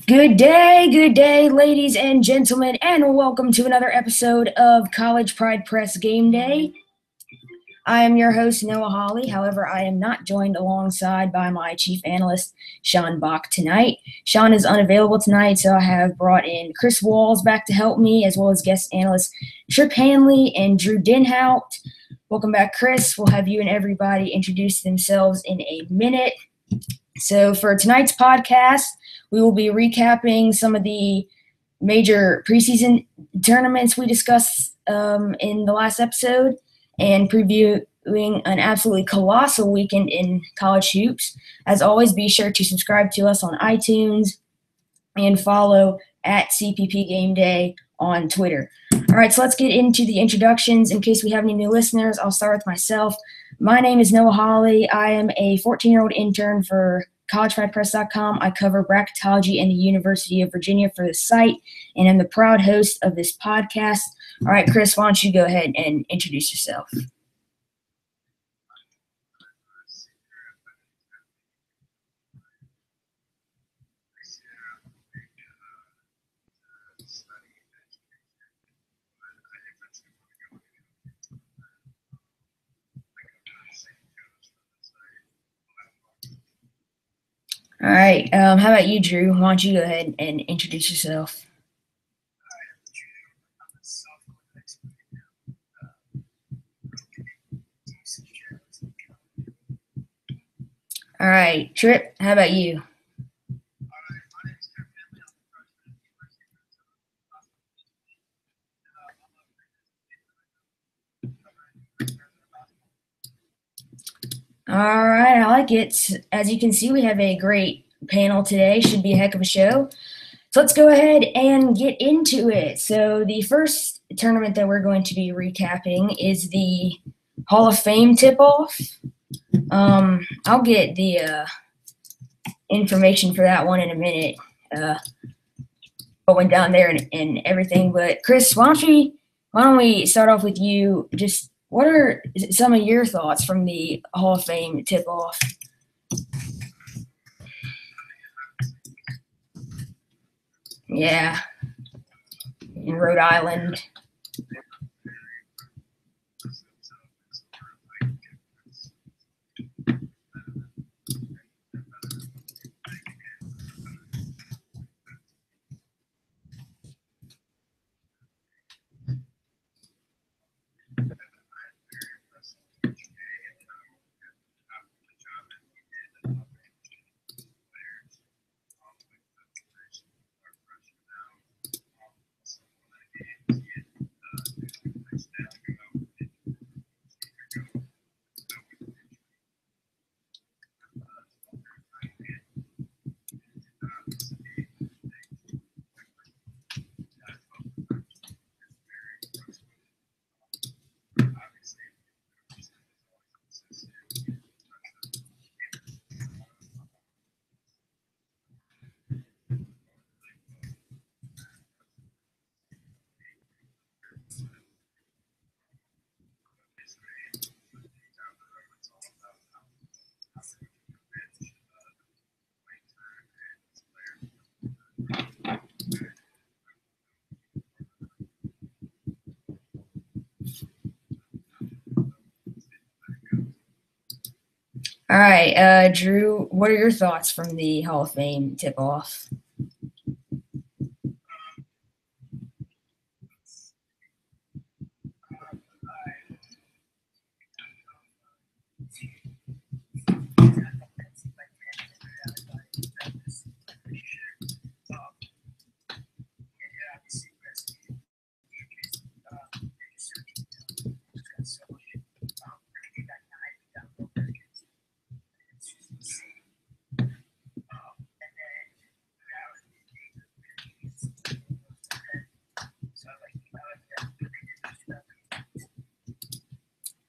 good day, ladies and gentlemen, and welcome to another episode of College Pride Press Game Day. I am your host, Noah Hawley. However, I am not joined alongside by my chief analyst, Sean Bach, tonight. Sean is unavailable tonight, so I have brought in Chris Walls back to help me, as well as guest analysts Trip Hanley and Drew Denhout. Welcome back, Chris. We'll have you and everybody introduce themselves in a minute. So for tonight's podcast, we will be recapping some of the major preseason tournaments we discussed in the last episode and previewing an absolutely colossal weekend in college hoops. As always, be sure to subscribe to us on iTunes and follow at CPP Gameday on Twitter. All right, so let's get into the introductions. In case we have any new listeners, I'll start with myself. My name is Noah Hawley. I am a 14-year-old intern for collegepridepress.com. I cover bracketology and the University of Virginia for the site, and I'm the proud host of this podcast. All right, Chris, why don't you go ahead and introduce yourself? All right, how about you, Drew? Why don't you go ahead and introduce yourself? All right, Trip, how about you? All right, I like it. As you can see, we have a great panel today. Should be a heck of a show. So let's go ahead and get into it. So the first tournament that we're going to be recapping is the Hall of Fame tip-off. I'll get the information for that one in a minute. What went down there and everything. But Chris, why don't we start off with you? Just what are some of your thoughts from the Hall of Fame tip-off? Yeah, in Rhode Island. All right, Drew, what are your thoughts from the Hall of Fame tip-off?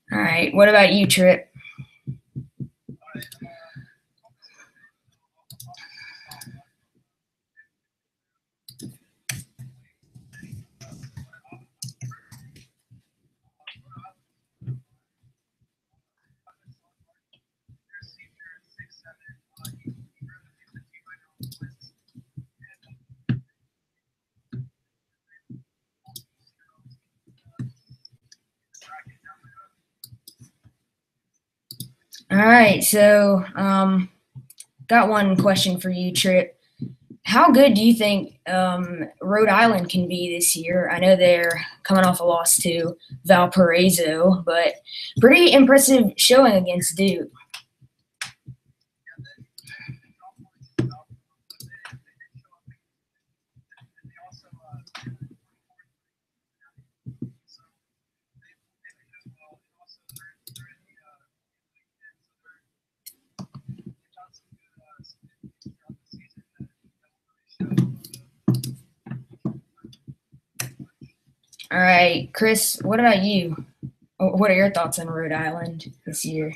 All right, what about you, Trip? All right, so got one question for you, Trip. How good do you think Rhode Island can be this year? I know they're coming off a loss to Valparaiso, but pretty impressive showing against Duke. All right, Chris, what about you? What are your thoughts on Rhode Island this year?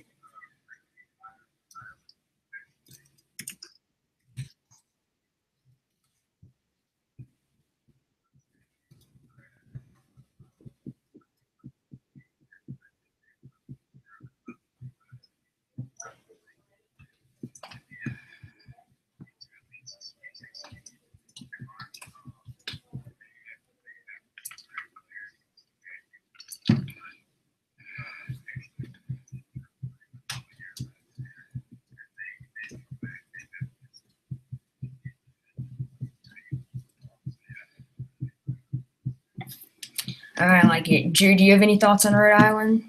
All right, I like it. Drew, do you have any thoughts on Rhode Island?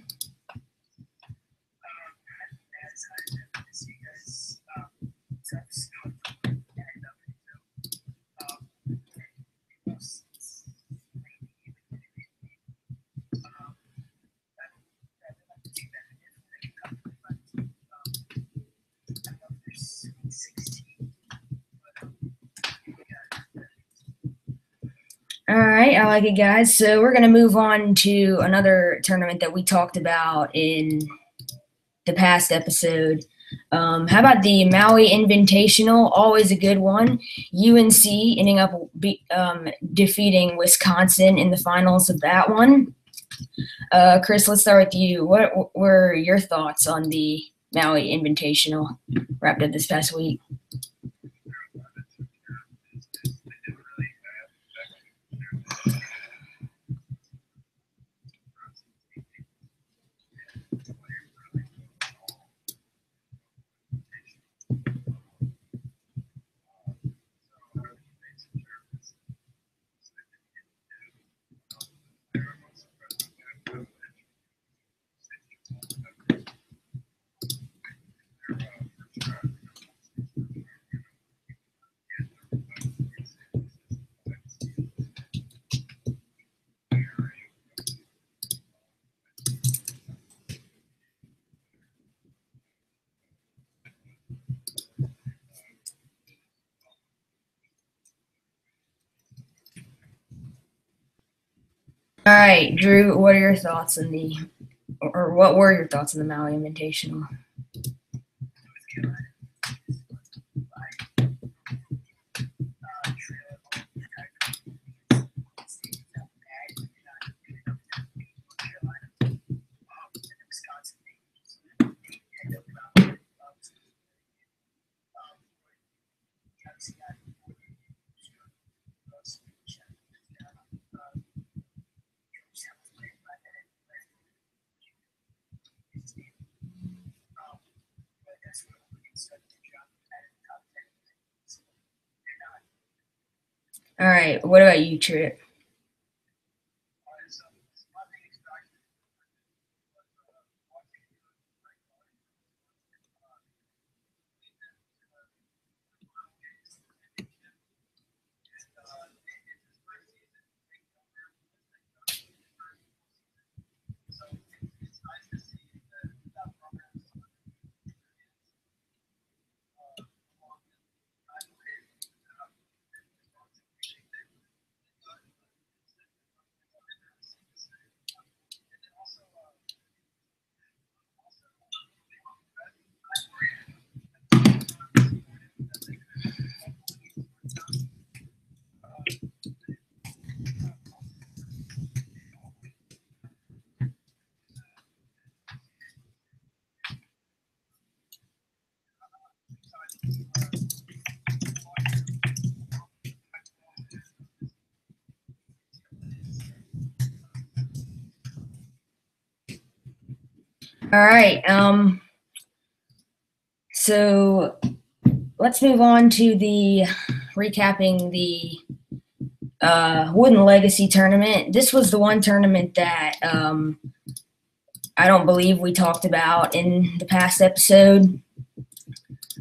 All right, I like it, guys. So we're going to move on to another tournament that we talked about in the past episode. How about the Maui Invitational? Always a good one. UNC ending up defeating Wisconsin in the finals of that one. Chris, let's start with you. What were your thoughts on the Maui Invitational wrapped up this past week? All right, Drew, what are your thoughts on the, or what were your thoughts on the Maui Invitational? All right, what about you, Trip? All right, So let's move on to the recapping the Wooden Legacy tournament. This was the one tournament that I don't believe we talked about in the past episode.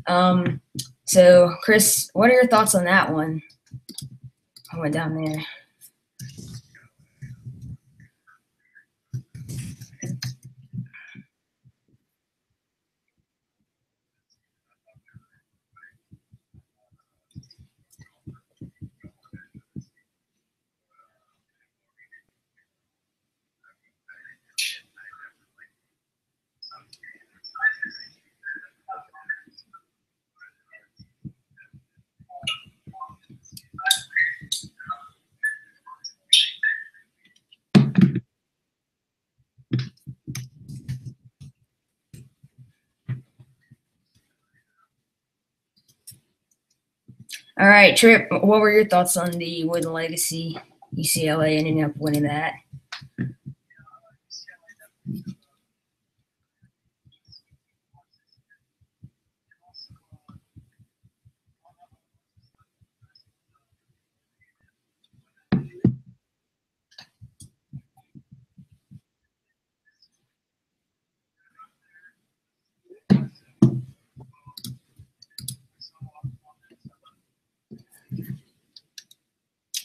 So, Chris, what are your thoughts on that one? I went down there. All right, Trip, what were your thoughts on the Wooden Legacy? UCLA ending up winning that.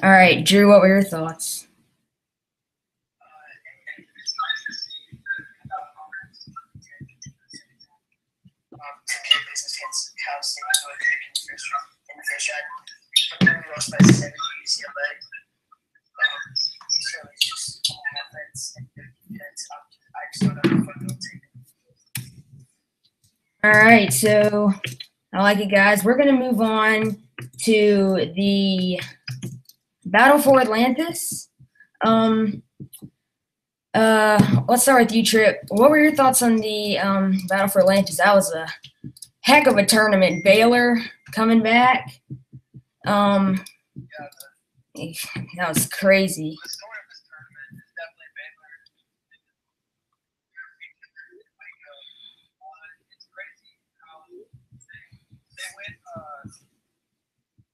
All right, Drew, what were your thoughts? Took care of business against Cal State, so I could have been in the first round. But then we lost by 7 to UCLA. UCLA is just offense and defense. I just don't know if I'm going to take it. All right, so I like it, guys. We're going to move on to the Battle for Atlantis. Let's start with you, Trip. What were your thoughts on the Battle for Atlantis? That was a heck of a tournament. Baylor coming back. That was crazy. The story of this tournament is definitely Baylor. It's crazy how they went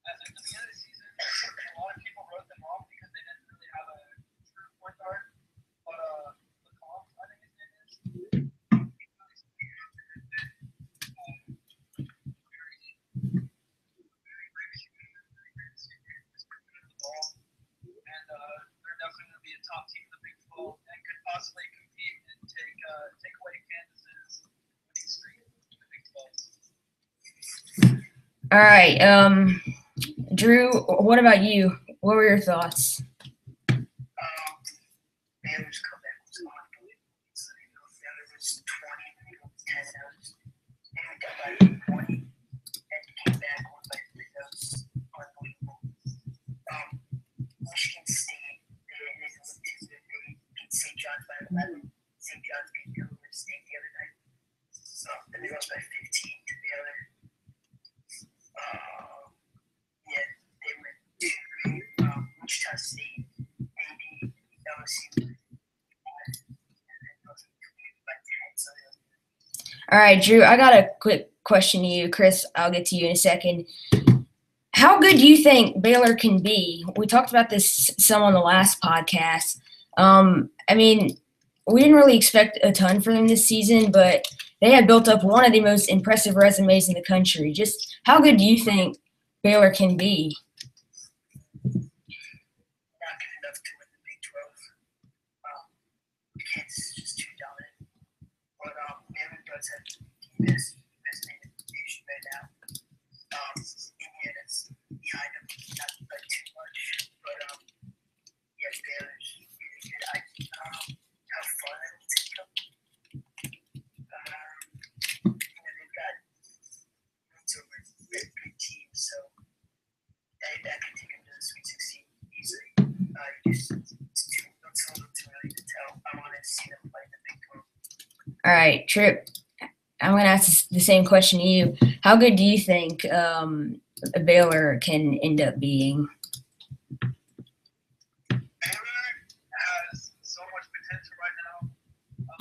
at the beginning of the season. A lot of people wrote them off because they didn't really have a true point guard. But the Columns, I think his name is. And they're definitely going to be a top team in the Big 12 and could possibly compete and take away Kansas's winning streak in the Big 12. All right, Drew, what about you? What were your thoughts? Baylor's comeback was unbelievable. Baylor was 20, and they go 10 notes. They went down by 20 and came back on by 3 notes. Unbelievable. Michigan State, they didn't look too good. They beat St. John's by 11. St. John's beat Illinois State the other night. And they lost by 15 to Baylor. Yeah, they went to Wichita State. They beat LSU. All right, Drew, I got a quick question to you. Chris, I'll get to you in a second. How good do you think Baylor can be? We talked about this some on the last podcast. I mean, we didn't really expect a ton from them this season, but they had built up one of the most impressive resumes in the country. Just how good do you think Baylor can be? Not good enough to win the Big 12. Kansas is just too dominant. But Baylor does have the best name in the nation right now. Indiana's behind them, not by too much. But yeah, Baylor's really good. How far they will take them. They've got wins over very good teams, so that can take them to the Sweet 16 easily. It's a little too early to tell. I want to see them play in the Big 12. All right, Trip, I'm going to ask the same question to you. How good do you think Baylor can end up being? Baylor has so much potential right now.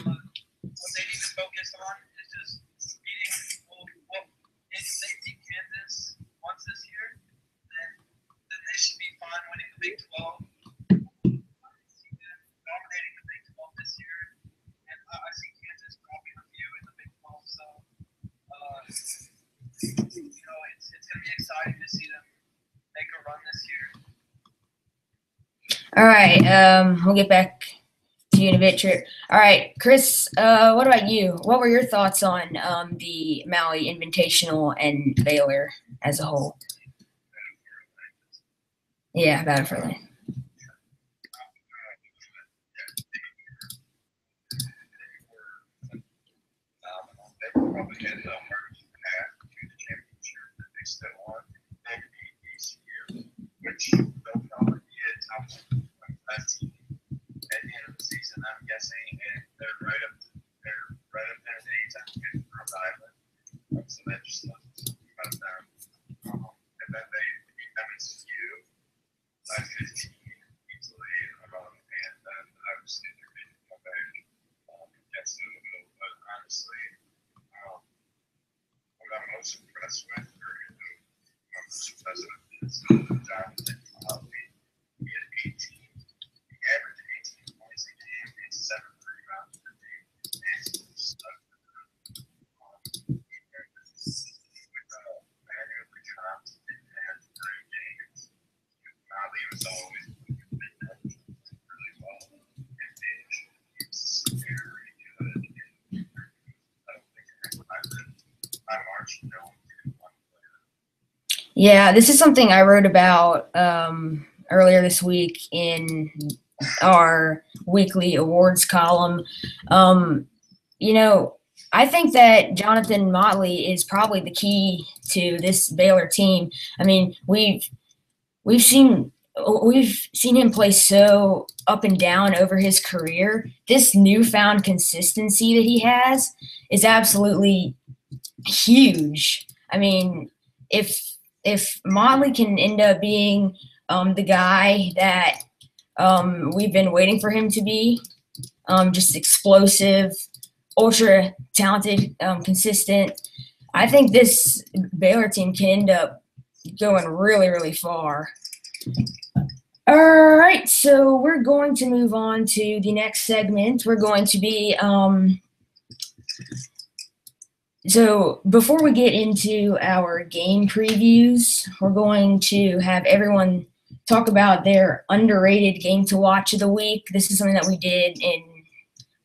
What they need to focus on is just beating going to be exciting to see them make a run this year. All right, we'll get back to you in a bit, Trip. All right, Chris, what about you? What were your thoughts on the Maui Invitational and Baylor as a whole? Yeah, Battle for Land. They probably had the first path to the championship that they still want. They beat ECU, which they'll probably be a top last team at the end of the season, I'm guessing, and they're right up there at the anytime good for Rhode Island. So that just doesn't about them. And then they beat MSU by 15 easily, and then obviously they're going to come back against Louisville. But honestly, what I'm most impressed with, or I'm most impressed with, is Jonathan Motley. He had 18. He averaged 18 points a game and 7 rebounds per game. And he stuck with Manu Petrante didn't have great games. Motley was always really well. And he's very good. And I don't think by March, no one can one player. Yeah, this is something I wrote about earlier this week in our weekly awards column. I think that Jonathan Motley is probably the key to this Baylor team. I mean, we've seen him play so up and down over his career. This newfound consistency that he has is absolutely huge. I mean, if Motley can end up being the guy that we've been waiting for him to be, just explosive, ultra talented, consistent, I think this Baylor team can end up going really, really far. All right, so we're going to move on to the next segment. We're going to be so before we get into our game previews, we're going to have everyone talk about their underrated game to watch of the week. This is something that we did in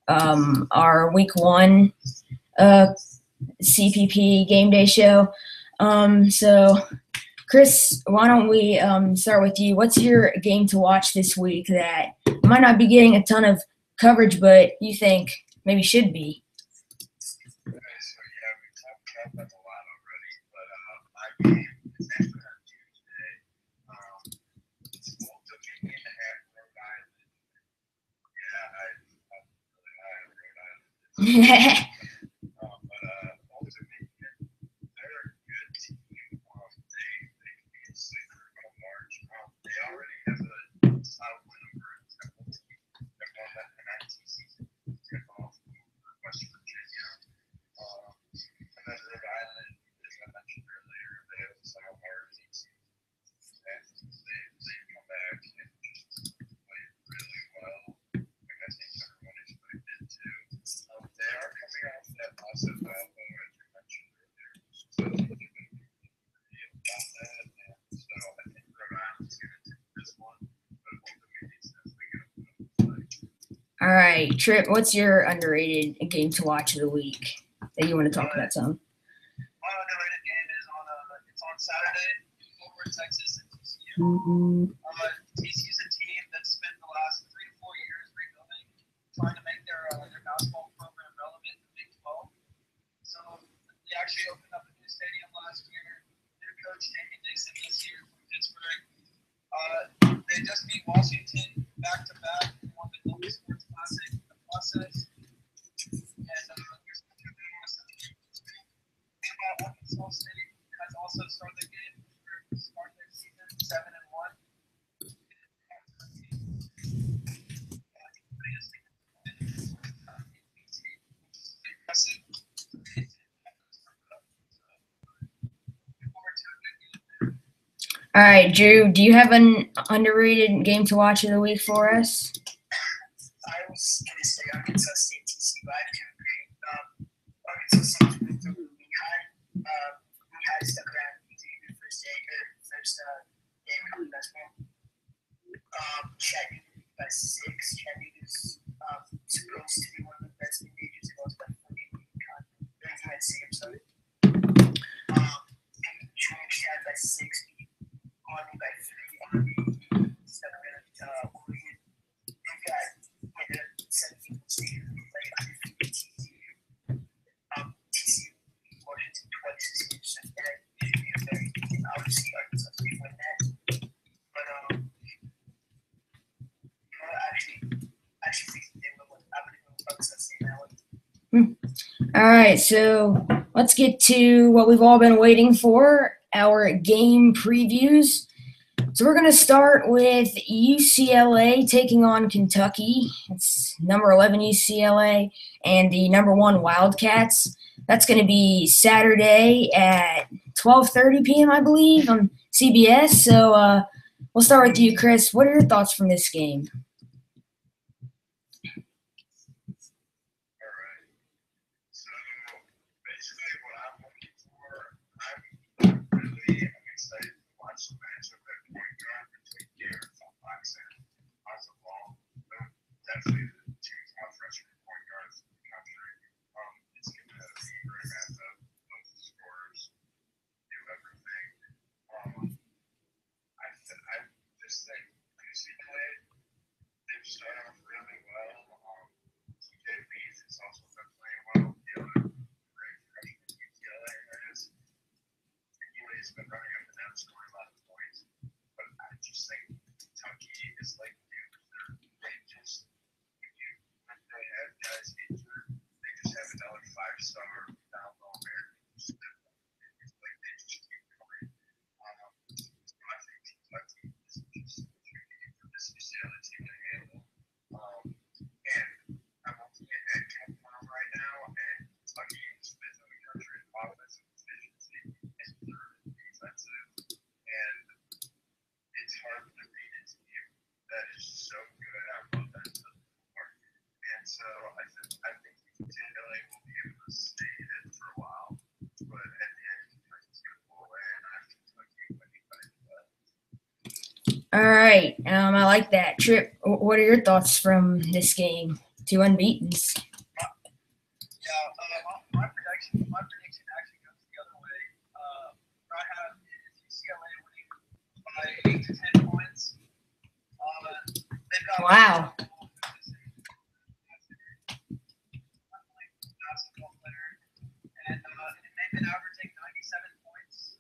our week 1 CPP Gameday show. So, Chris, why don't we start with you? What's your game to watch this week that might not be getting a ton of coverage, but you think maybe should be? That's a lot already, but my game is actually on Tuesday. It's Old Dominion at Rhode Island. Yeah, I'm really high on Rhode Island. But Old Dominion, they're a good team. They can be a sleeper on March. They already have a solid win over a Temple team. They're going back to the 19th season. Tip off over West Virginia. And then Rhode Island, as I mentioned earlier, they have some of our teams. And they come back and just play really well. Like I think everyone expected to. They are coming off that loss of Alabama, as you mentioned earlier. So they're going to be pretty about that. And so I think Rhode Island's going to take this one. But Old Dominion's definitely going to put up a fight. All right, Trip, what's your underrated game to watch of the week that you want to talk about some? My underrated game is it's on Saturday over in Texas at TCU. TCU's a team that's spent the last 3 to 4 years rebuilding, trying to make their basketball program relevant in the Big 12. So they actually opened up a new stadium last year. New coach Jamie Dixon this year from Pittsburgh. They just beat Washington back to back and won the Global Sports Classic in the process. And there's Arkansas State has also started the game for start their season 7-1. All right, Drew, do you have an underrated game to watch of the week for us? I was going to say Arkansas State TCU. I have to agree. Arkansas State went through Lehigh. Lehigh stuck around for Chattanooga by 6. Chattanooga's supposed to be one of the best majors. They lost by 48. I'm sorry. Georgetown by 6. Army by 3. Army 7. Oregon. They've got the 17 state play undefeated TCU. TCU beat Washington twice this year, so that should be a very good game. Obviously, Arkansas State win that. But I actually think they will win. I'm going to go with Arkansas State now. All right, so let's get to what we've all been waiting for, our game previews. So we're going to start with UCLA taking on Kentucky. It's number 11 UCLA and the number 1 Wildcats. That's going to be Saturday at 12:30 p.m., I believe, on CBS. So we'll start with you, Chris. What are your thoughts from this game? Definitely the two top freshman point guards in the country. It's going to be a great matchup. Both scorers do everything. I just think UCLA, they've started off really well. TJ Lees has also been playing well. The other great freshman UCLA is. UA's been running up and down, scoring a lot of points. But I just think Kentucky is like they have guys injured. They just have another 5-star down low there. Like they just keep going. So I think Kentucky is just tricky for this UCLA team to handle. And I'm looking at KenPom right now, and Kentucky is fifth in the country in offensive efficiency and third in defensive. And it's hard to beat a team that is so good at both ends of the court. And so I think UCLA will be able to stay in it for a while, but at the end, Kentucky's going to pull away, and I have Kentucky winning by 12. All right, I like that. Trip, what are your thoughts from this game? 2 unbeatens. My prediction actually goes the other way. I have UCLA winning by 8 to 10 points. They've got Wow. And they've been averaging 97 points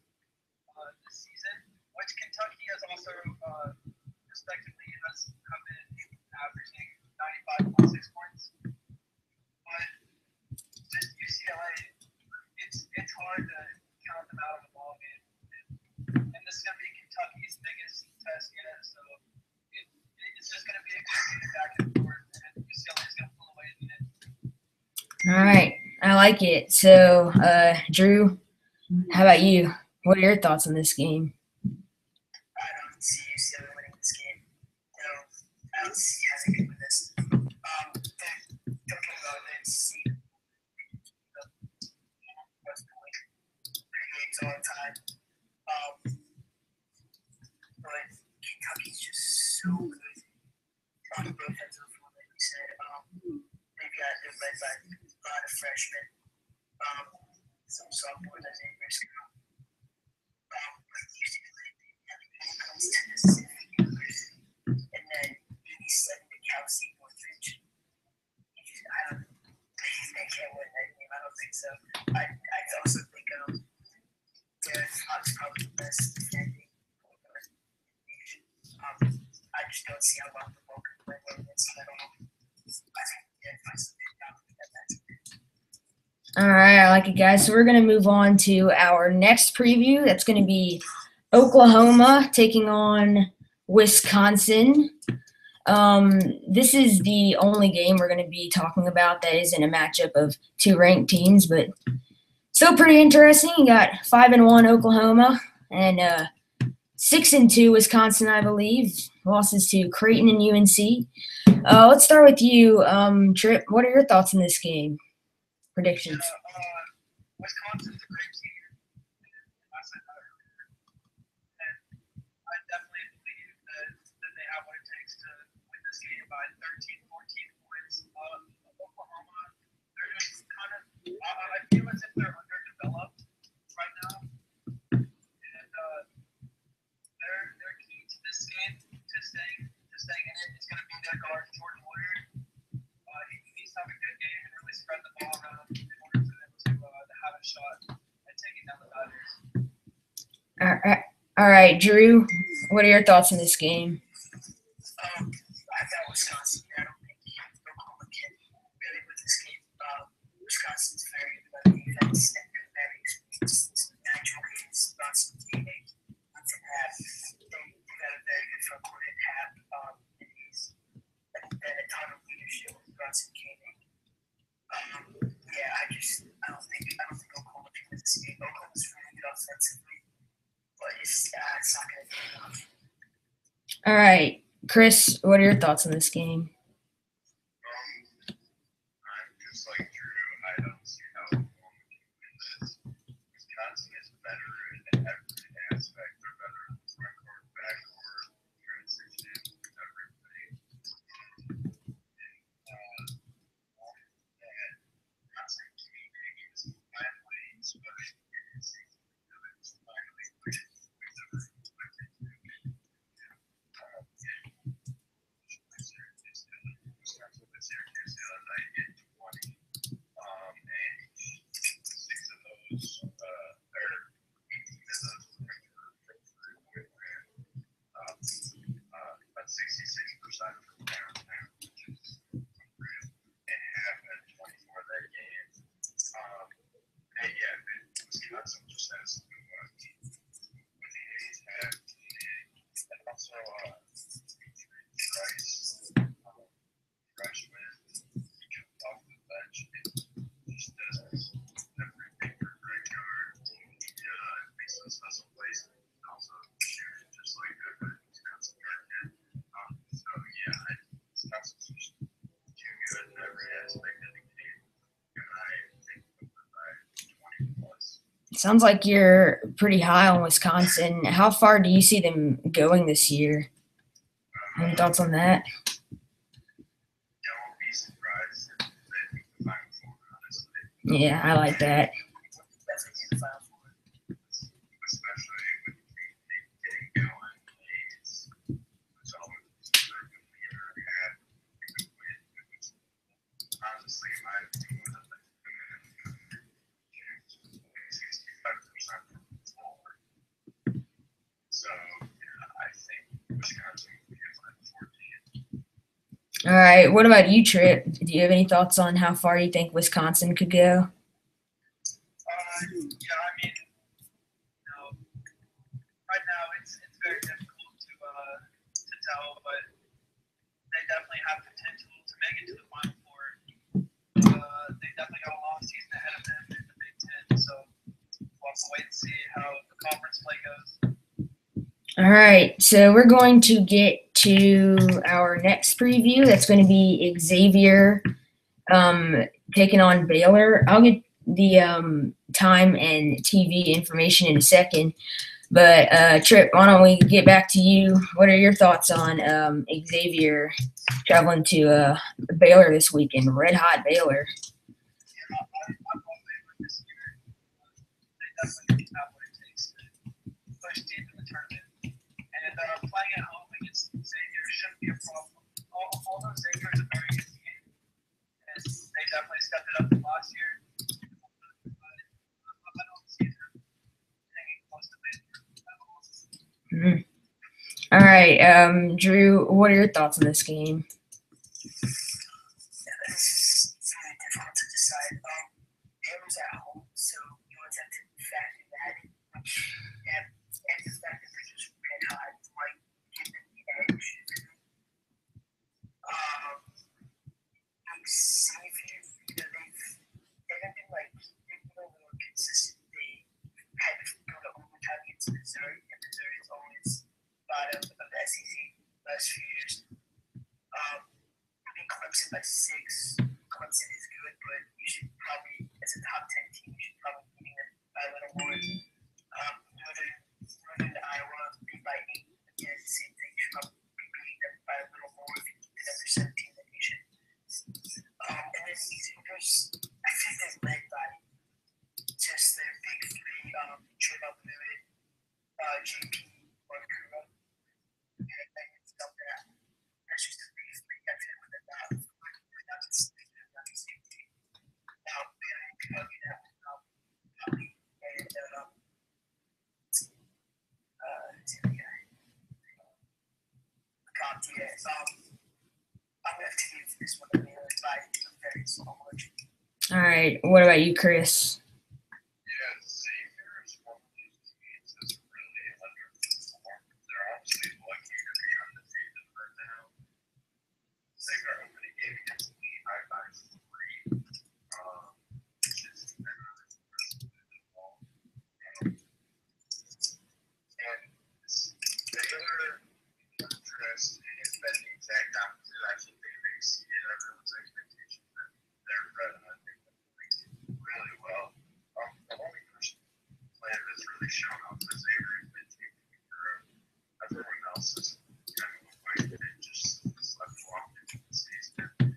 this season, which Kentucky has also respectively has come in averaging 95.6 points. But just UCLA, it's hard to count them out of the ball game. And this is going to be Kentucky's biggest test yet, so it's just going to be a good game back and forth, and UCLA is going to pull away in it. All right, I like it. So, Drew, how about you? What are your thoughts on this game? I don't see UCLA winning this game. No, I don't see how they could win this. Talking about it, see the West Point 3 games all the time. But Kentucky's just so good on both ends of the floor, like we said. They're led by a lot of freshmen, some sophomores as they risk out. But UCLA, when it comes to Mississippi University, and then 87 to Cal State Northridge, they can't win that game. I don't think so. I also think Derek Fox probably the best defending point guard in the nation. I just don't see how long the ball can play against them at all. I think Derek Fox is a big dominant at that. All right, I like it, guys. So we're going to move on to our next preview. That's going to be Oklahoma taking on Wisconsin. This is the only game we're going to be talking about that isn't a matchup of 2 ranked teams, but still pretty interesting. You got 5-1 Oklahoma and 6-2 Wisconsin, I believe. Losses to Creighton and UNC. Let's start with you, Trip. What are your thoughts on this game? Predictions. Wisconsin's a great team. I said that earlier. And I definitely believe that they have what it takes to by 13, 14 points. Oklahoma, they're just kind of, I feel as if they're underdeveloped right now. And their key to this game, to staying in it, is going to be their guard, Jordan Woodard. He needs to have a good game and really spread the ball around in order for them to have a shot at taking down the Tigers. All right, Drew, what are your thoughts on this game? I thought Wisconsin. I don't think Oklahoma can really win this game. Wisconsin's very good defense and they're very experienced. Natural games, Wisconsin team. They got a very good front court in half. And he's a ton of leadership with Wisconsin Gaming. I don't think Oklahoma can win this game. Oklahoma's really good offensively, but it's not going to be enough. All right, Chris, what are your thoughts on this game? I'm just like Drew. I don't see how Oklahoma can win this. Wisconsin is better in every aspect. They're better in the front court, back court, transition, everything. Wisconsin Gaming is finally, especially in the season, it's finally winning. Syracuse the other night in 20, and 6 of those, or 18 of those were about 66% from downtown, which is unreal, and half at 24 that game. Wisconsin just has to when the A's have, and also Rice. Freshman, he comes off the bench and just does everything for a great guard. He makes some special plays and also shoots just like a Wisconsin guard can. Wisconsin's just too good in every aspect of the game. And I think they'll win by 20 plus. Sounds like you're pretty high on Wisconsin. How far do you see them going this year? Any thoughts on that? Yeah, I like that. Especially with getting going, it's always a good leader and have a good win. Honestly, in my opinion, 65% from the floor. So, I think Wisconsin will be like 14. All right, what about you, Trip? Do you have any thoughts on how far you think Wisconsin could go? Right now it's very difficult to tell, but they definitely have potential to make it to the Final Four. They definitely got a long season ahead of them in the Big Ten, so we'll have to wait and see how the conference play goes. All right, so we're going to get to our next preview. That's going to be Xavier taking on Baylor. I'll get the time and TV information in a second. But, Trip, why don't we get back to you? What are your thoughts on Xavier traveling to Baylor this weekend? Red hot Baylor. I'm all Baylor this year. They definitely have what it takes to push deep in the tournament. And playing at home against Xavier shouldn't be a problem. Although Xavier is a very good team, and they definitely stepped it up from last year. I don't see them hanging close to Baylor at all. Mm-hmm. All right, Drew, what are your thoughts on this game? It's really difficult to decide. Baylor's at home, so you always have to factor that in. And the fact that they're just red hot might give them the edge. Xavier, they've been a little consistent. They had to go to overtime against Missouri, and Missouri is always bottom of the SEC last few years. I think Clemson by 6. Clemson is good, but you should probably, as a top 10 team, you should probably be beating them by a little more. Northern Iowa beat by 8. Again, same thing. You should probably be beating them by a little more if you can understand CompTIA. I'm going to have to give this one a Baylor by a very small margin. All right. What about you, Chris? Yeah, Xavier is one of these teams that's really underperformed. They're obviously lucky to be undefeated right now. Xavier opening game against Lehigh by 3, which is not impressive at all. And Baylor interest has been the exact opposite. I think they've exceeded everyone's expectations. They're really well. The only player that's really shown up for Xavier has been Jake Kuro. Everyone else is kind of like they just slept off into the season.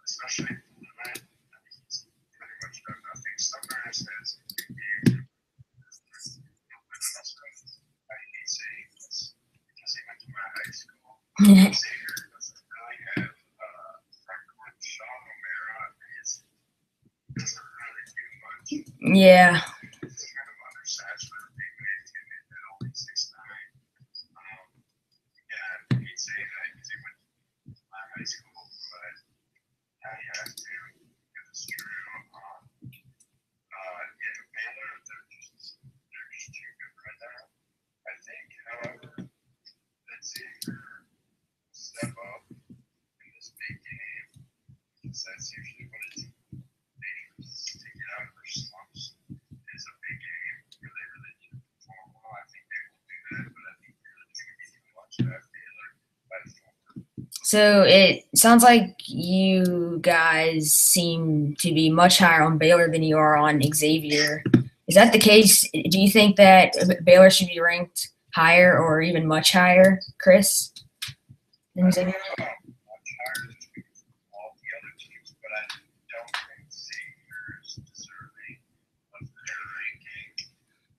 Especially Fluent. I mean, he's pretty much done nothing. Summers has big games. I hate saying this because he went to my high school. Xavier doesn't really have front court. Sean O'Mara doesn't really do much. Yeah. He's kind of undersized for a big man too, at only 6'9". Yeah, I hate saying that because he went to my high school, but you have to because it's true. Yeah, Baylor, they're just too good right now. I think, however, that Xavier will step up in this big game because that's usually what it's dangerous to get out of their slumps is a big game where they really need to perform well. I think they will do that, but I think they're just going to be too much of that Baylor by the So it sounds like you guys seem to be much higher on Baylor than you are on Xavier. Is that the case? Do you think that Baylor should be ranked higher or even much higher, Chris, than Xavier? much higher than all the other teams, but I don't think Xavier is deserving of their ranking.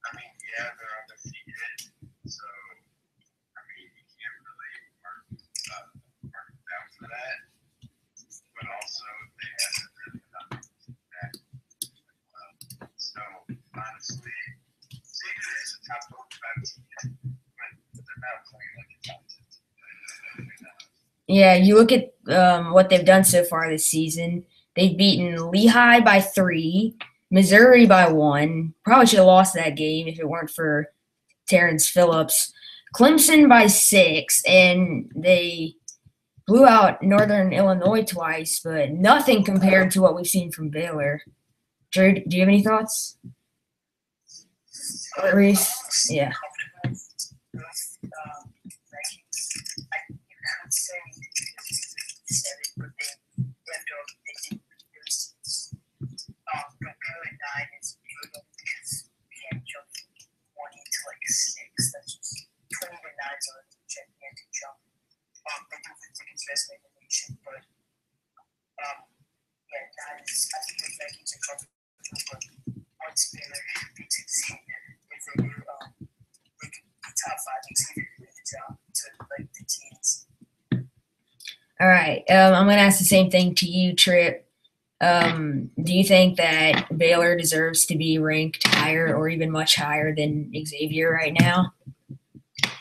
I mean, yeah, they're undefeated, so I mean, you can't really mark them down for that. But also, they haven't really done that well. So honestly, Xavier is a top 25 team, but they're not playing like a top 10 team. Yeah, you look at what they've done so far this season. They've beaten Lehigh by 3, Missouri by 1. Probably should have lost that game if it weren't for Terrence Phillips. Clemson by 6, and they blew out Northern Illinois twice, but nothing compared to what we've seen from Baylor. Drew, do you have any thoughts? Reese? Yeah. All right. I'm going to ask the same thing to you, Trip. Do you think that Baylor deserves to be ranked higher or even much higher than Xavier right now? Yeah,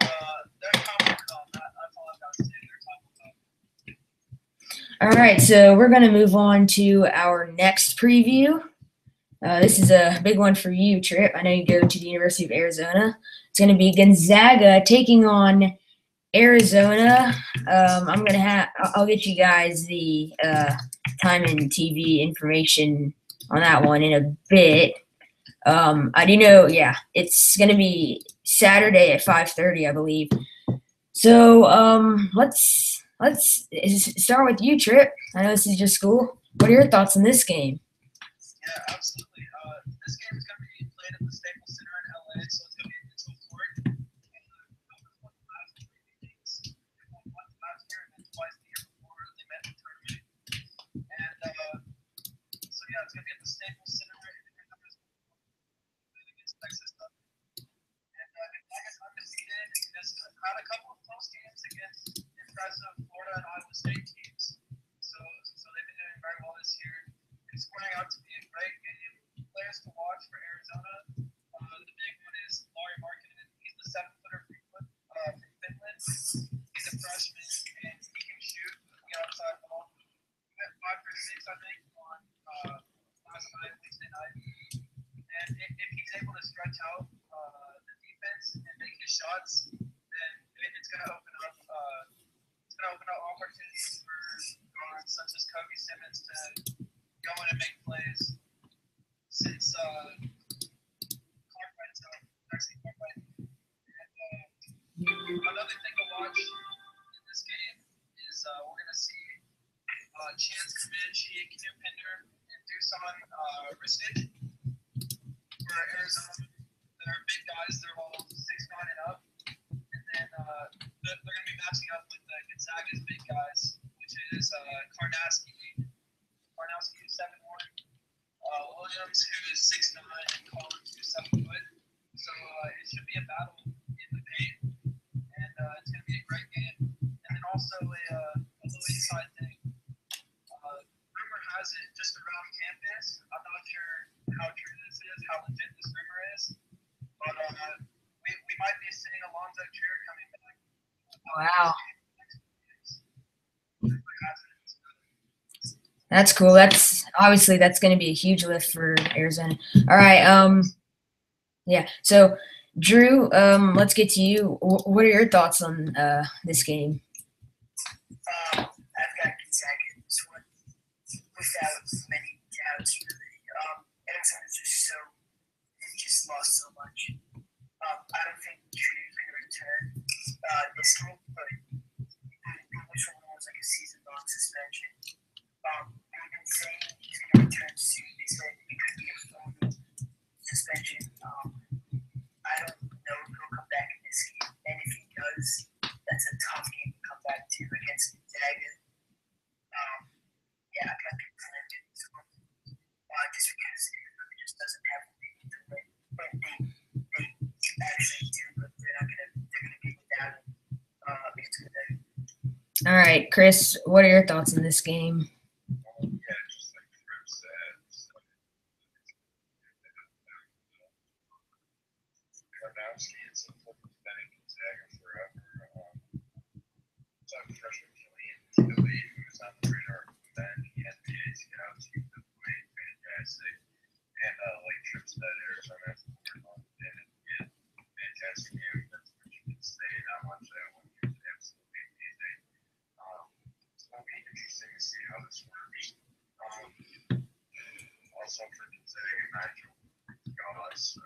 they're confident on that. That's all I've got to say. They're confident. All right, so we're going to move on to our next preview. This is a big one for you, Trip. I know you go to the University of Arizona. It's going to be Gonzaga taking on Arizona. I'll get you guys the time and TV information on that one in a bit. I do know, yeah, it's going to be Saturday at 5:30, I believe. So let's start with you, Trip. I know this is your school. What are your thoughts on this game? Yeah, absolutely. This game is going to be played at the Staples Center in LA, so it's going to be a neutral court. Last 3 meetings. They won once last year and then twice the year before they met in the tournament. And so yeah, it's going to be at the Staples Center against Texas. And Gonzaga's undefeated. Has had a couple of close games against impressive Florida and Iowa State teams. So they've been doing very well this year. It's turning out to be a great game. Players to watch for Arizona. The big one is Laurie shots, then it's going to open up. It's going to open up opportunities for guards such as Kobe Simmons to go in and make plays. Since Clark White's out, actually Clark White. And another thing to watch in this game is we're going to see Chance Comanche, Canoe Pinder, and do someone wristage for Arizona. They're big guys. They're all 6'9" and up. And then they're going to be matching up with Gonzaga's big guys, which is Karnowski, who's 7'1", Williams, who is 6'9", and Collins, who's 7 foot. So it should be a battle in the paint, and it's going to be a great game. And then also a little inside thing. Rumor has it just around campus. I'm not sure how true this is, how legit this rumor is, but we might be seeing Alonzo Trier coming back. Wow. That's cool. That's obviously going to be a huge lift for Arizona. All right. Yeah. So, Drew, let's get to you. What are your thoughts on this game? I've got Gonzaga in this one without many doubts, really. Arizona's they just lost so much. I don't think Trier's going to return this game, but this one was like a season-long suspension. They've been saying he's going to return soon. They said it could be a full suspension. I don't know if he'll come back in this game, and if he does, that's a tough game to come back to against Gonzaga. Yeah, I've got Gonzaga in this one. Just because it just doesn't have the need to win. But they actually do, but they're gonna be without him against Gonzaga. All right, Chris, what are your thoughts on this game? Yeah, just like Chris said, Karnowski and some flippers been in Gonzaga forever. Some freshman Killian, who's on the radar from then, he NBA scouts, he played fantastic. And like Trip said, Arizona has to work on it and get fantastic game against Michigan State. I watched that one. It was absolutely amazing. It's going to be interesting to see how this works. Also for Gonzaga, Nigel Goss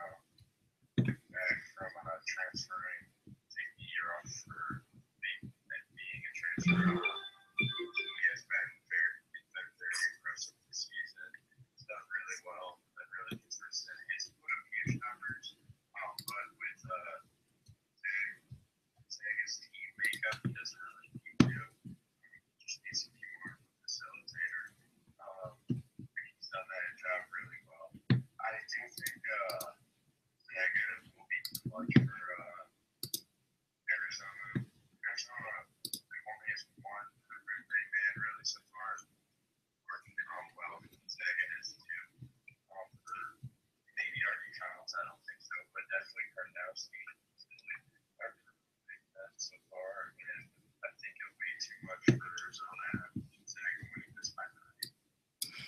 back from transferring, taking a year off for being a transfer. He has been very impressive this season. He's done really well, been really consistent. He hasn't put up huge numbers, but with Gonzaga's team makeup, he doesn't really need to. He just needs to be more of a facilitator. He's done that job really well. I do think Gonzaga will be too much for Arizona. Arizona only has one big man really so far. Working well, Gonzaga has two. For maybe Archie Childs, I don't think so, but definitely Karnowski so far, and I think it'll be too much for Arizona. Gonzaga winning this by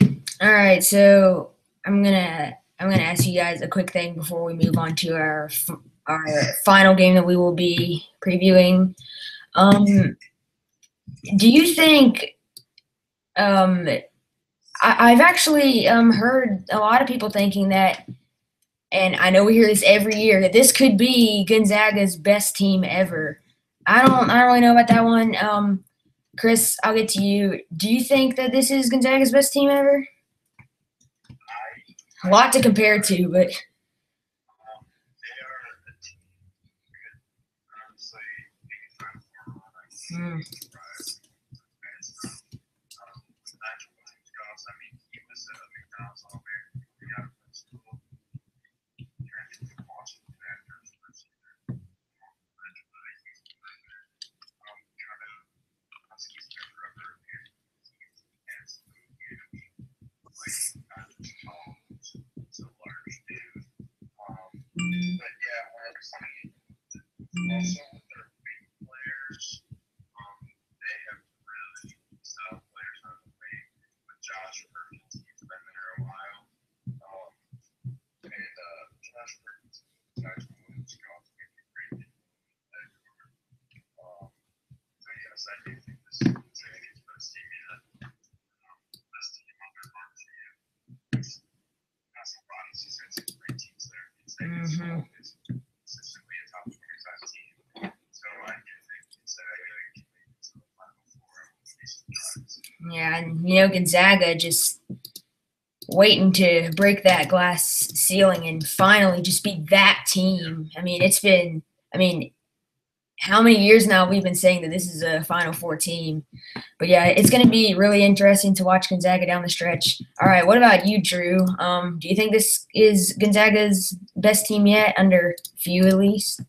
9. All right, so I'm gonna ask you guys a quick thing before we move on to our final game that we will be previewing. Do you think? I've actually heard a lot of people thinking that, and I know we hear this every year, that this could be Gonzaga's best team ever. I don't really know about that one. Chris, I'll get to you. Do you think that this is Gonzaga's best team ever? A lot to compare to, but They are a team that could honestly be Final Four run. Nigel Williams, I mean, he was a McDonald's All-American. He got him from school. He transferred to Washington after his first year. He's been forever a man. He's absolutely huge. Like, not just tall, he's a large dude. But yeah, honestly, also with their big players, they have really solid players on the wing. With Josh Perkins, he's been there a while. And Josh Perkins, Nigel Williams, can also make a great team. Gonzaga is consistently a top 25 team. So I do think Gonzaga can make it to the Final Four. I wouldn't be surprised. Yeah, and Gonzaga just waiting to break that glass ceiling and finally just beat that team. I mean, it's been, how many years now we've been saying that this is a Final Four team. But yeah, it's going to be really interesting to watch Gonzaga down the stretch. All right, what about you, Drew? Do you think this is Gonzaga's best team yet, under few at least?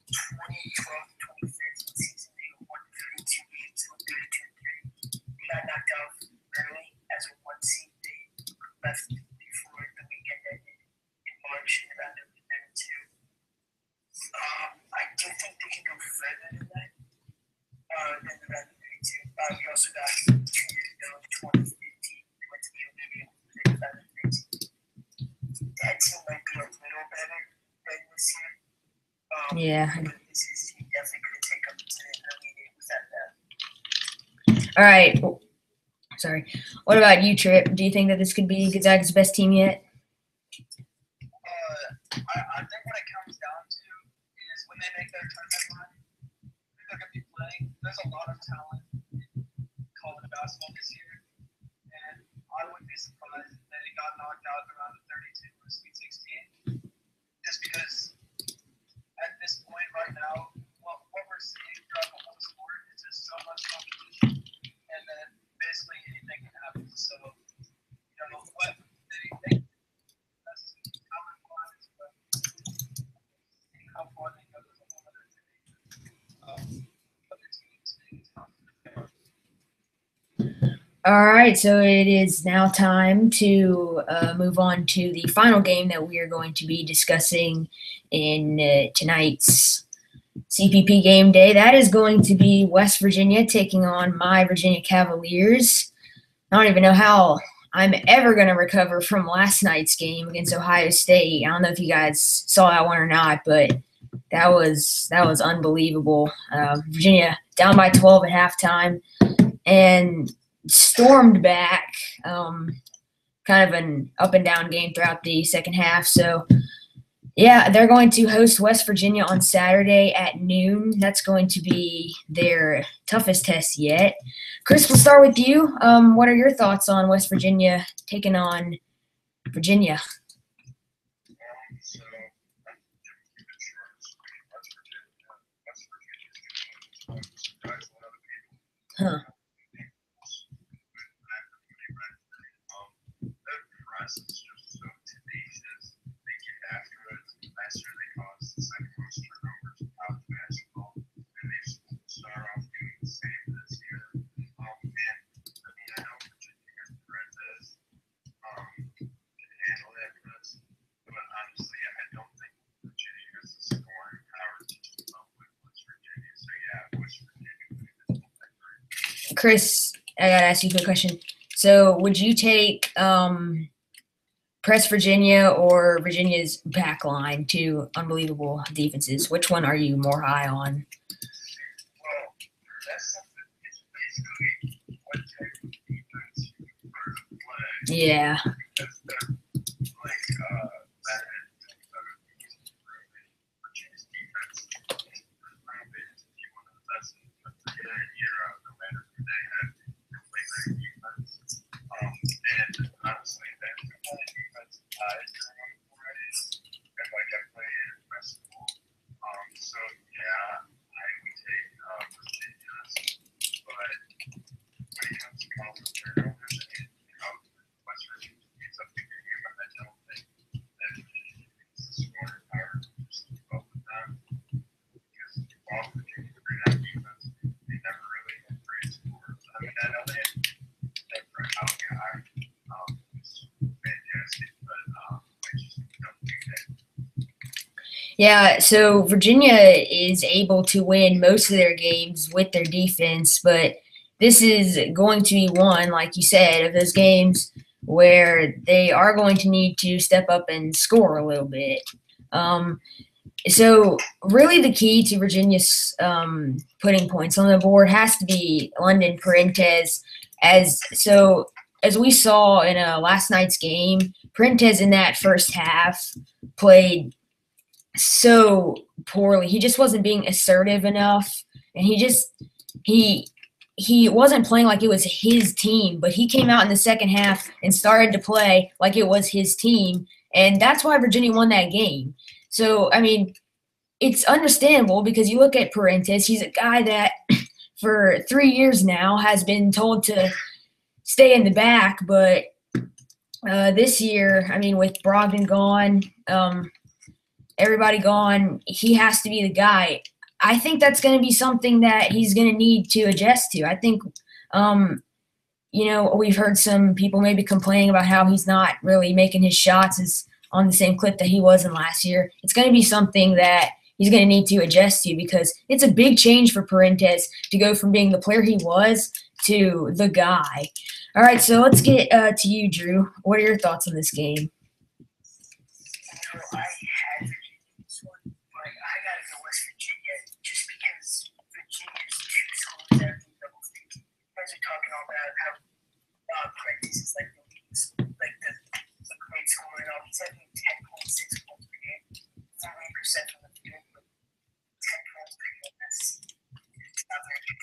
2012, 2013 season, they won 32 games and 32-3. They got knocked out early as a 1 seed. They left before the weekend ended in March and about to be 32. I do think they can go further than that. Than the round of 32. We also got 2 years ago, 2015. They went to the Olympic with 13. That team might be a little better than this year. Yeah. But this is he definitely could take up to the early game without that. All right. Sorry. What about you, Trip? Do you think that this could be Gonzaga's best team yet? I think what it comes down to is when they make their tournament run, who they're going to be playing. There's a lot of talent in college basketball this year, and I wouldn't be surprised if they got knocked out around the 32 or Sweet 16, just because at this point right now, what we're seeing throughout the whole sport is just so much competition, and then basically anything can happen. So, what they that's talent-wise, but how far they go is a whole other thing. Other teams being confident. All right, so it is now time to move on to the final game that we are going to be discussing in tonight's CPP Game Day. That is going to be West Virginia taking on my Virginia Cavaliers. I don't even know how I'm ever going to recover from last night's game against Ohio State. I don't know if you guys saw that one or not, but that was unbelievable. Virginia down by 12 at halftime and stormed back. Kind of an up and down game throughout the second half. So, yeah, they're going to host West Virginia on Saturday at noon. That's going to be their toughest test yet. Chris, we'll start with you. What are your thoughts on West Virginia taking on Virginia? So, I'm going to keep it short and sweet. West Virginia's going to surprise a lot of people. Huh. Their press is just so tenacious. They get after it. Last year they caused the second most turnovers in college basketball, and they start off doing the same this year. I know Virginia has Perez can handle that press, but honestly, I don't think Virginia has the scoring power to keep up with West Virginia. So yeah, West Virginia wins that game. Chris, I got to ask you a quick question. So would you take press Virginia or Virginia's back line, two unbelievable defenses? Which one are you more high on? Well, that's something. It's basically what type of defense you prefer to play. Yeah. Because they're like that is Virginia's defense is proven to be one of the best in the country year out, no matter who they have. They play great defense. And honestly, that's the only defense I already. And like I play in basketball. So yeah, I would take Virginia. But when it comes to college turnovers, West Virginia needs a bigger game, and I don't think that Virginia needs the scoring power to just keep up with them. Because while Virginia is great on defense, they never really had great scores. I mean, I know they had that Brown guy, who's fantastic, but I just don't think that. Yeah, so Virginia is able to win most of their games with their defense, but this is going to be one, like you said, of those games where they are going to need to step up and score a little bit. So really the key to Virginia's putting points on the board has to be London Parentes. So as we saw in last night's game, Prentice in that first half played so poorly. He just wasn't being assertive enough, and he wasn't playing like it was his team. But he came out in the second half and started to play like it was his team, and that's why Virginia won that game. So I mean, it's understandable because you look at Prentice. He's a guy that for 3 years now has been told to stay in the back, but this year, I mean, with Brogdon gone, everybody gone, he has to be the guy. I think that's going to be something that he's going to need to adjust to. I think, we've heard some people maybe complaining about how he's not really making his shots as on the same clip that he was in last year. It's going to be something that he's going to need to adjust to because it's a big change for Parentes to go from being the player he was to the guy. All right, so let's get to you, Drew. What are your thoughts on this game? I had this one, but I gotta go West Virginia just because Virginia's two schools that are double digits. You guys are talking all about how Prentice is like the great scorer and all. He's having 10.6 points per game, 40% from the field, but 10 points per game. That's not very good.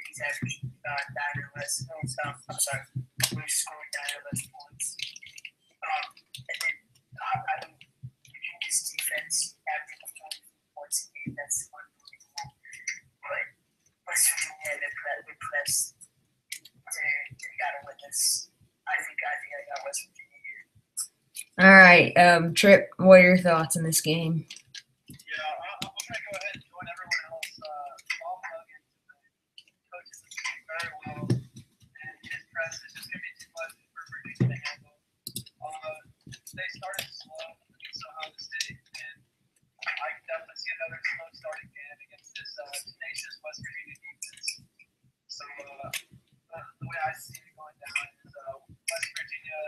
He's averaging 9 or less. No, it's not. I'm sorry. He's scoring 9 or less points. And then Virginia's defense averaging 40 points a game. That's unbelievable. But West Virginia, they pressed. They gotta win this. I think I got West Virginia here. All right, Tripp, what are your thoughts on this game? Yeah, I'm going to go ahead and join everyone else. Bob Huggins, the coaches the team very well, and his press is just going to be too much for Virginia to handle. They started slow against Ohio State, and I can definitely see another slow start again against this tenacious West Virginia defense. So the way I see it going down is West Virginia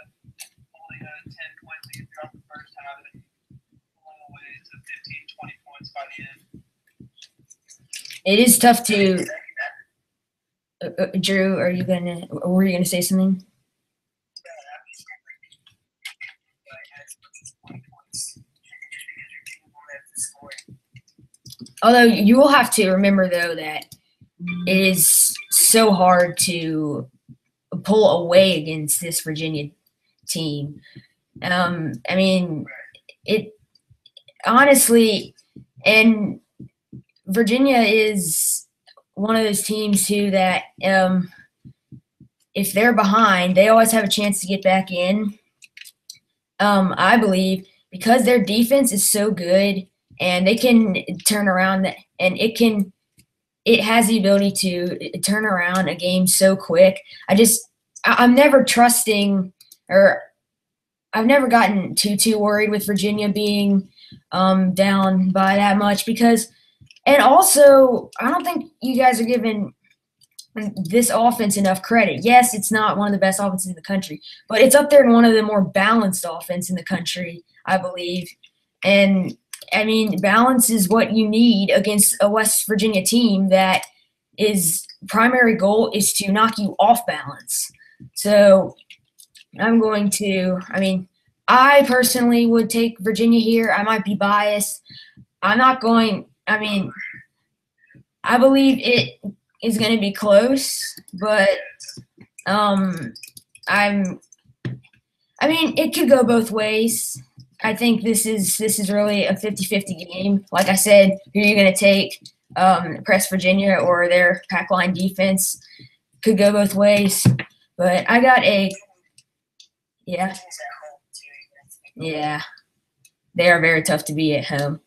holding a 10-point lead throughout the first half and pulling away to 15, 20 points by the end. It is tough to Drew, were you gonna say something? Although you will have to remember, though, that it is so hard to pull away against this Virginia team. I mean, it honestly, and Virginia is one of those teams, too, that if they're behind, they always have a chance to get back in. I believe because their defense is so good and they can turn around and it has the ability to turn around a game so quick. I'm never trusting, or I've never gotten too worried with Virginia being down by that much and also I don't think you guys are giving this offense enough credit. Yes, it's not one of the best offenses in the country, but it's up there in one of the more balanced offense in the country, I believe. And I mean, balance is what you need against a West Virginia team that is primary goal is to knock you off balance. So I personally would take Virginia here. I might be biased. I believe it is going to be close, but it could go both ways. I think this is really a 50-50 game. Like I said, who are you going to take? Press Virginia or their pack line defense? Could go both ways. But I got yeah, they are very tough to be at home.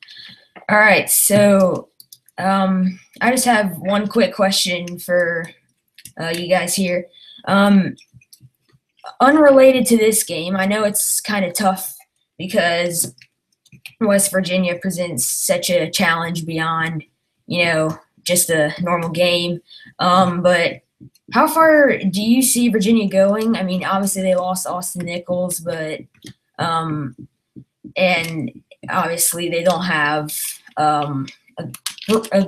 All right, so I just have one quick question for you guys here. Unrelated to this game, I know it's kind of tough because West Virginia presents such a challenge beyond, just a normal game. But how far do you see Virginia going? I mean, obviously they lost Austin Nichols, but and obviously they don't have a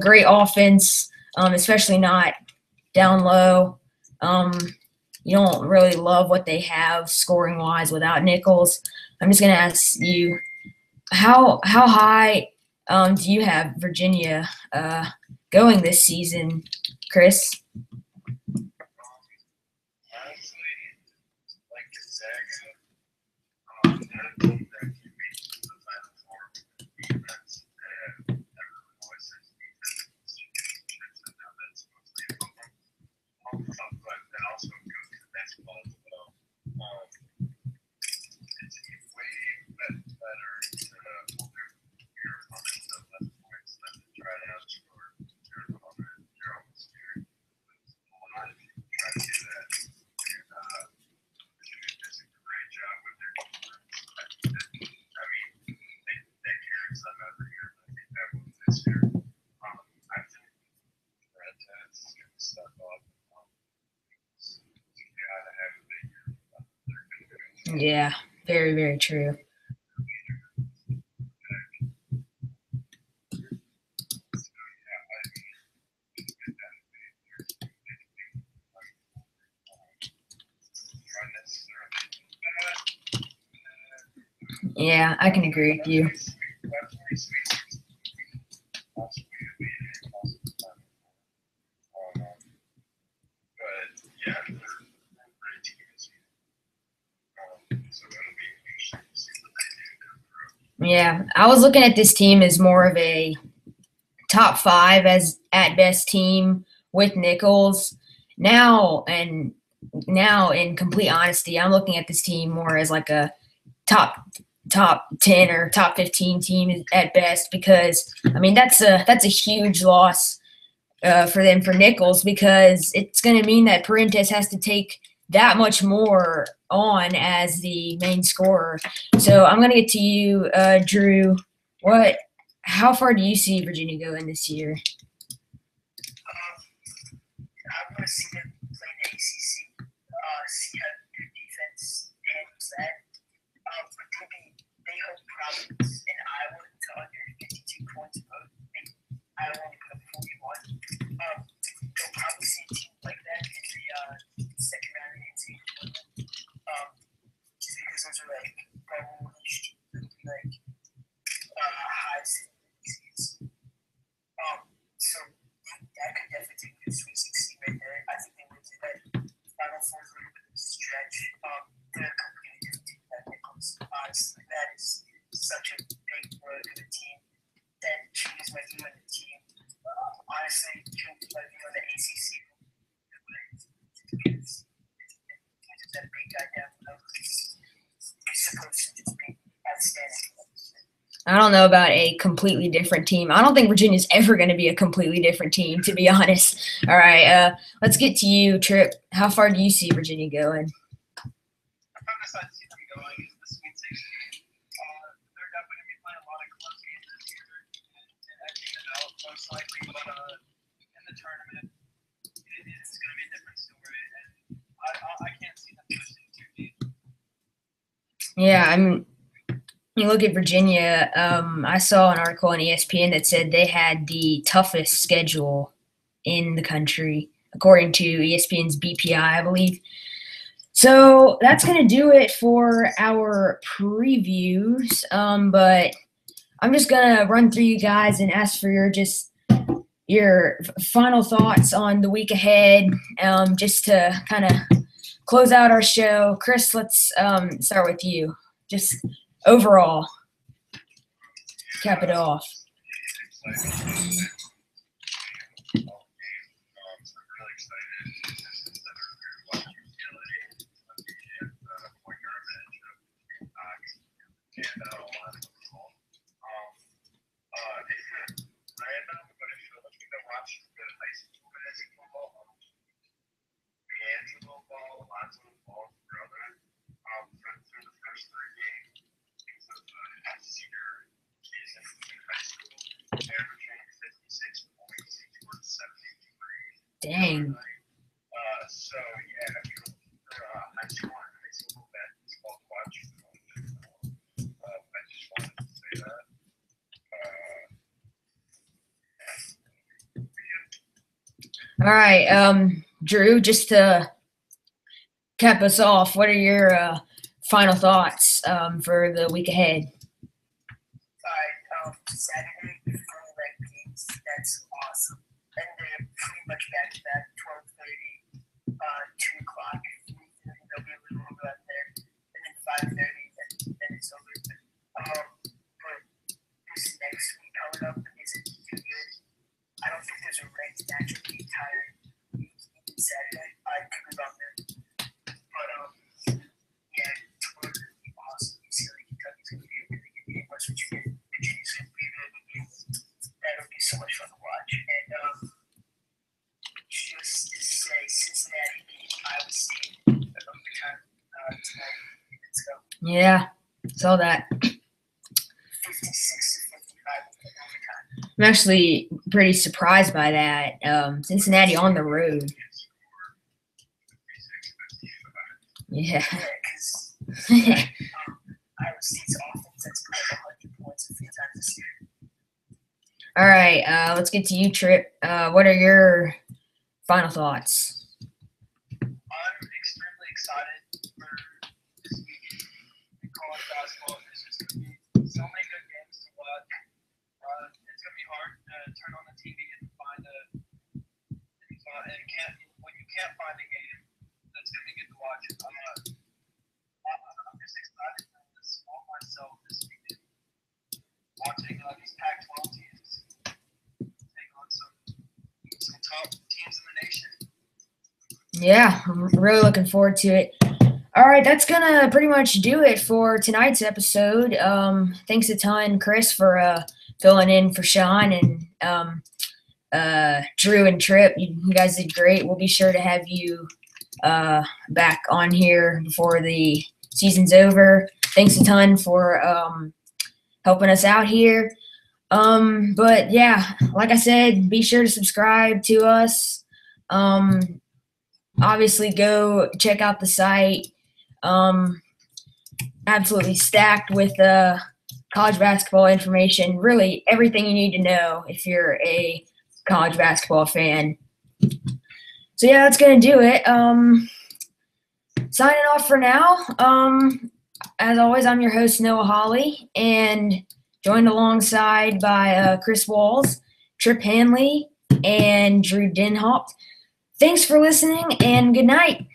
great offense, especially not down low. you don't really love what they have scoring wise without Nichols. I'm just gonna ask you, how high do you have Virginia going this season, Chris? Honestly, like Gonzaga, they're a team that can make the Final Four with defense, and everyone always says defense is and now that's mostly a problem. But that also goes to basketball as well. It's way better to hold your opponent to less points than to try to outscore your opponent. You're almost scared. A lot of people try to do that. And Virginia does a great job with their defense. I mean, they carry some every year. I think that was this year. I think Red Tats is going to step up. You gotta have a big year. They're going to do it. Yeah, very, very true. Yeah, I can agree with you. Yeah, I was looking at this team as more of a top 5 as at best team with Nichols. Now, in complete honesty, I'm looking at this team more as like a top 10 or top 15 team at best, because I mean that's a huge loss for them for Nichols, because it's going to mean that Parentes has to take that much more on as the main scorer. So I'm going to get to you, Drew. How far do you see Virginia going this year? I want to see them play in the ACC, see how their defense handles that. But they hold Providence and Iowa to under 52 points both. Iowa only put up 41. They'll probably see a team like that in the second round of the NCAA tournament. Just because those are like gold-ish teams, that'll be like high seeds. So that could definitely take the Sweet 16 right there. I think they would do that. Final Four is a little bit of a stretch. They're a completely different team than Nichols. Honestly, that is such a big blow to the team. That changes my view on the team. Honestly, changes my view on the ACC. It's that big guy down below. He's supposed to just be outstanding. I don't know about a completely different team. I don't think Virginia's ever going to be a completely different team, to be honest. All right, let's get to you, Trip. How far do you see Virginia going? Farthest I see them going is the Sweet 16. They're definitely going to be playing a lot of close games this year, and I think that most likely, but in the tournament, it's going to be a different story, and I can't see them pushing too deep. Yeah, you look at Virginia. I saw an article on ESPN that said they had the toughest schedule in the country, according to ESPN's BPI, I believe. So that's going to do it for our previews. But I'm just going to run through you guys and ask for your final thoughts on the week ahead, just to kind of close out our show. Chris, let's start with you. Just overall, cap it off. Dang. So yeah, if you're looking for a high score in high school basketball, watch. I just wanted to say that. All right, Drew, just to cap us off, what are your final thoughts for the week ahead? Alright, Saturday, 4 ranked games. That's awesome. And they're pretty much back to back, 12:30, 2 o'clock, 3:30. There'll be a little overlap there. And then 5:30, and then it's over. But this next week coming up isn't too good. I don't think there's a ranked matchup the entire week, even Saturday. I could be wrong there. But, yeah, tomorrow's going to be awesome. UCLA, Kentucky's going to be a really good game. West Virginia, Virginia's going to be a really good game. That'll be so much fun to watch. And, just to say, Cincinnati beat Iowa State overtime tonight. Let's go. Yeah, saw that. 56-55 overtime. I'm actually pretty surprised by that. Cincinnati on the road. Yeah. Yeah, because Iowa State's offense has put up 100 points a few times this year. All right, let's get to you, Trip. What are your final thoughts? I'm extremely excited for this weekend in college basketball. There's just going to be so many good games to watch. It's going to be hard to turn on the TV and find when you can't find a game that's going to be good to watch. I'm just excited to swap myself this weekend, watching these Pac-12 teams take on some top teams in the nation. Yeah, I'm really looking forward to it. All right, that's going to pretty much do it for tonight's episode. Thanks a ton, Chris, for filling in for Sean and Drew and Trip. You guys did great. We'll be sure to have you back on here before the season's over. Thanks a ton for helping us out here. But yeah, like I said, be sure to subscribe to us. Obviously go check out the site. Absolutely stacked with college basketball information, really everything you need to know if you're a college basketball fan. So yeah, that's going to do it. Signing off for now. As always, I'm your host, Noah Hawley, and joined alongside by Chris Walls, Trip Hanley, and Drew Denhaupt. Thanks for listening, and good night.